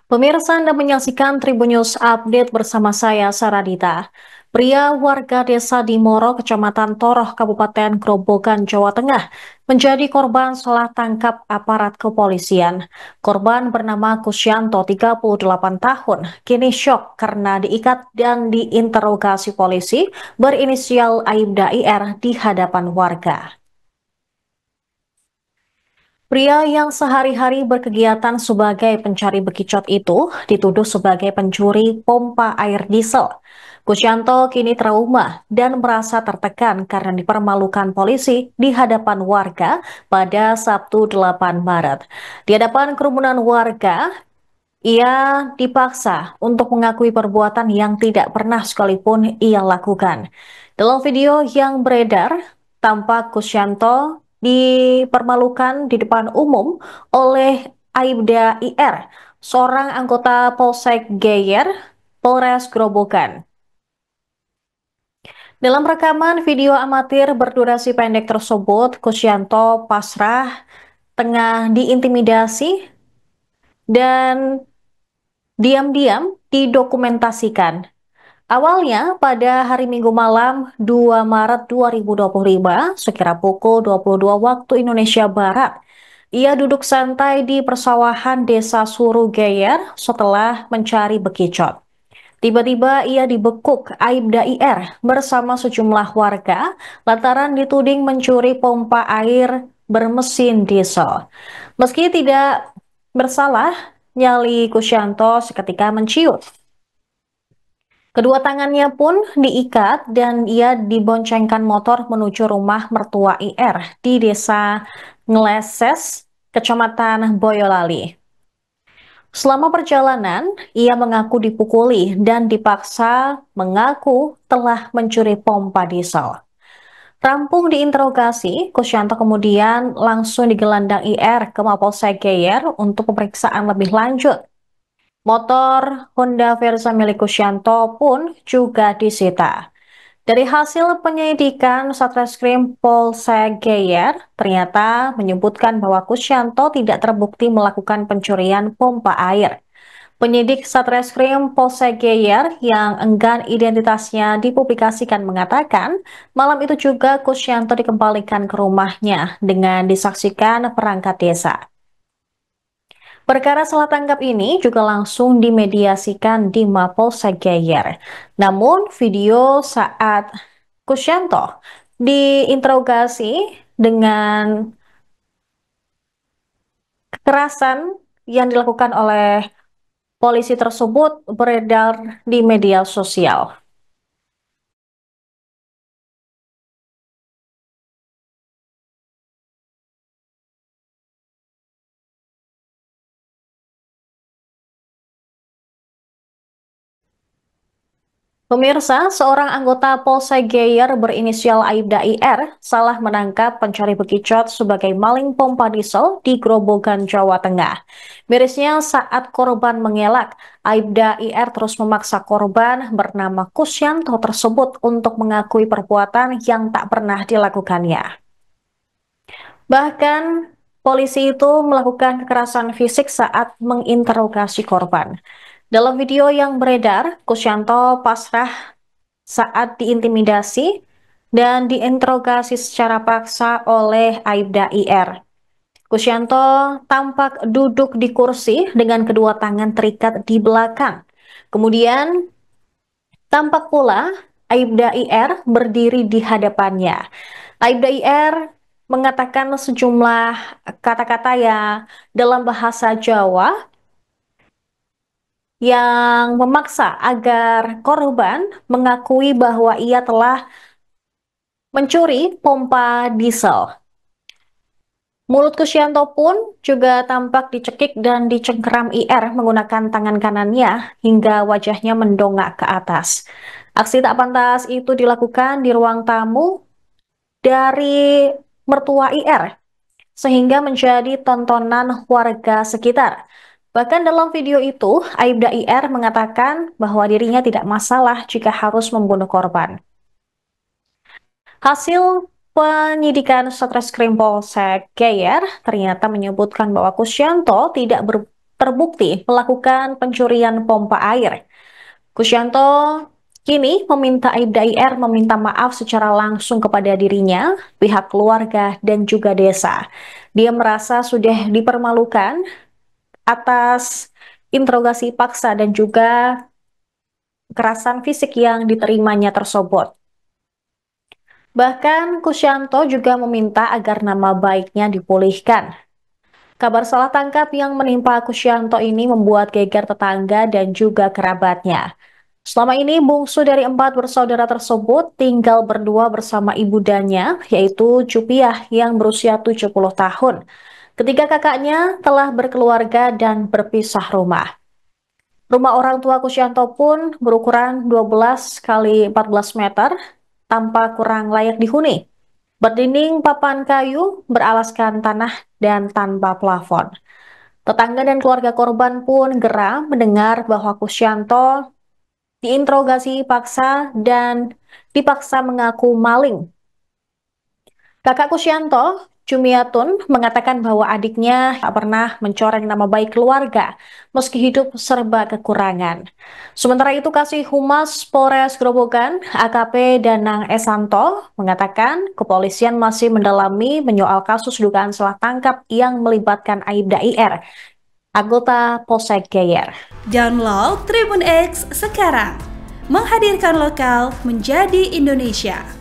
Pemirsa Anda menyaksikan Tribun News Update bersama saya, Saradita. Pria warga desa di Moro, Kecamatan Toroh, Kabupaten Grobogan, Jawa Tengah, menjadi korban salah tangkap aparat kepolisian. Korban bernama Kusyanto, 38 tahun, kini syok karena diikat dan diinterogasi polisi berinisial Aibda IR di hadapan warga. Pria yang sehari-hari berkegiatan sebagai pencari bekicot itu dituduh sebagai pencuri pompa air diesel. Kusyanto kini trauma dan merasa tertekan karena dipermalukan polisi di hadapan warga pada Sabtu 8 Maret. Di hadapan kerumunan warga, ia dipaksa untuk mengakui perbuatan yang tidak pernah sekalipun ia lakukan. Dalam video yang beredar, tampak Kusyanto dipermalukan di depan umum oleh Aibda IR, seorang anggota Polsek Geyer, Polres Grobogan. Dalam rekaman video amatir berdurasi pendek tersebut, Kusyanto pasrah tengah diintimidasi dan diam-diam didokumentasikan. Awalnya pada hari Minggu malam 2 Maret 2025, sekira pukul 22 waktu Indonesia Barat, ia duduk santai di persawahan desa Surugeyer setelah mencari bekicot. Tiba-tiba ia dibekuk Aibda IR bersama sejumlah warga lantaran dituding mencuri pompa air bermesin diesel. Meski tidak bersalah, nyali Kusyanto seketika menciut. Kedua tangannya pun diikat dan ia diboncengkan motor menuju rumah mertua IR di desa Ngeleses, Kecamatan Boyolali. Selama perjalanan, ia mengaku dipukuli dan dipaksa mengaku telah mencuri pompa diesel. Rampung diinterogasi, Kusyanto kemudian langsung digelandang IR ke Mapolsek Geyer untuk pemeriksaan lebih lanjut. Motor Honda Verza milik Kusyanto pun juga disita. Dari hasil penyelidikan, Satreskrim Polsek Geyer ternyata menyebutkan bahwa Kusyanto tidak terbukti melakukan pencurian pompa air. Penyidik Satreskrim Polsek Geyer yang enggan identitasnya dipublikasikan mengatakan, malam itu juga Kusyanto dikembalikan ke rumahnya dengan disaksikan perangkat desa. Perkara salah tangkap ini juga langsung dimediasikan di Mapolsek Geyer. Namun, video saat Kusyanto diinterogasi dengan kekerasan yang dilakukan oleh polisi tersebut beredar di media sosial. Pemirsa, seorang anggota Polsek Geyer berinisial Aibda IR salah menangkap pencari bekicot sebagai maling pompa diesel di Grobogan, Jawa Tengah. Mirisnya saat korban mengelak, Aibda IR terus memaksa korban bernama Kusyanto tersebut untuk mengakui perbuatan yang tak pernah dilakukannya. Bahkan, polisi itu melakukan kekerasan fisik saat menginterogasi korban. Dalam video yang beredar, Kusyanto pasrah saat diintimidasi dan diinterogasi secara paksa oleh Aibda IR. Kusyanto tampak duduk di kursi dengan kedua tangan terikat di belakang. Kemudian tampak pula Aibda IR berdiri di hadapannya. Aibda IR mengatakan sejumlah kata-kata yang dalam bahasa Jawa yang memaksa agar korban mengakui bahwa ia telah mencuri pompa diesel. Mulut Kusyanto pun juga tampak dicekik dan dicengkeram IR menggunakan tangan kanannya hingga wajahnya mendongak ke atas. Aksi tak pantas itu dilakukan di ruang tamu dari mertua IR, sehingga menjadi tontonan warga sekitar. Bahkan dalam video itu, Aibda IR mengatakan bahwa dirinya tidak masalah jika harus membunuh korban. Hasil penyidikan Satreskrim Polsek Geyer ternyata menyebutkan bahwa Kusyanto tidak terbukti melakukan pencurian pompa air. Kusyanto kini meminta Aibda IR meminta maaf secara langsung kepada dirinya, pihak keluarga, dan juga desa. Dia merasa sudah dipermalukan atas interogasi paksa dan juga kekerasan fisik yang diterimanya tersebut. Bahkan Kusyanto juga meminta agar nama baiknya dipulihkan. Kabar salah tangkap yang menimpa Kusyanto ini membuat geger tetangga dan juga kerabatnya. Selama ini bungsu dari 4 bersaudara tersebut tinggal berdua bersama ibundanya, yaitu Cupiah yang berusia 70 tahun. Ketiga kakaknya telah berkeluarga dan berpisah rumah. Rumah orang tua Kusyanto pun berukuran 12 kali 14 meter, tanpa kurang layak dihuni. Berdinding papan kayu, beralaskan tanah, dan tanpa plafon. Tetangga dan keluarga korban pun geram mendengar bahwa Kusyanto diinterogasi paksa dan dipaksa mengaku maling. Kakak Kusyanto, Cumiatun, mengatakan bahwa adiknya tak pernah mencoreng nama baik keluarga, meski hidup serba kekurangan. Sementara itu, Kasih Humas Polres Grobogan, AKP Danang Esanto, mengatakan kepolisian masih mendalami menyoal kasus dugaan salah tangkap yang melibatkan Aibda IR, anggota Polsek Geyer. Download Tribun X sekarang, menghadirkan lokal menjadi Indonesia.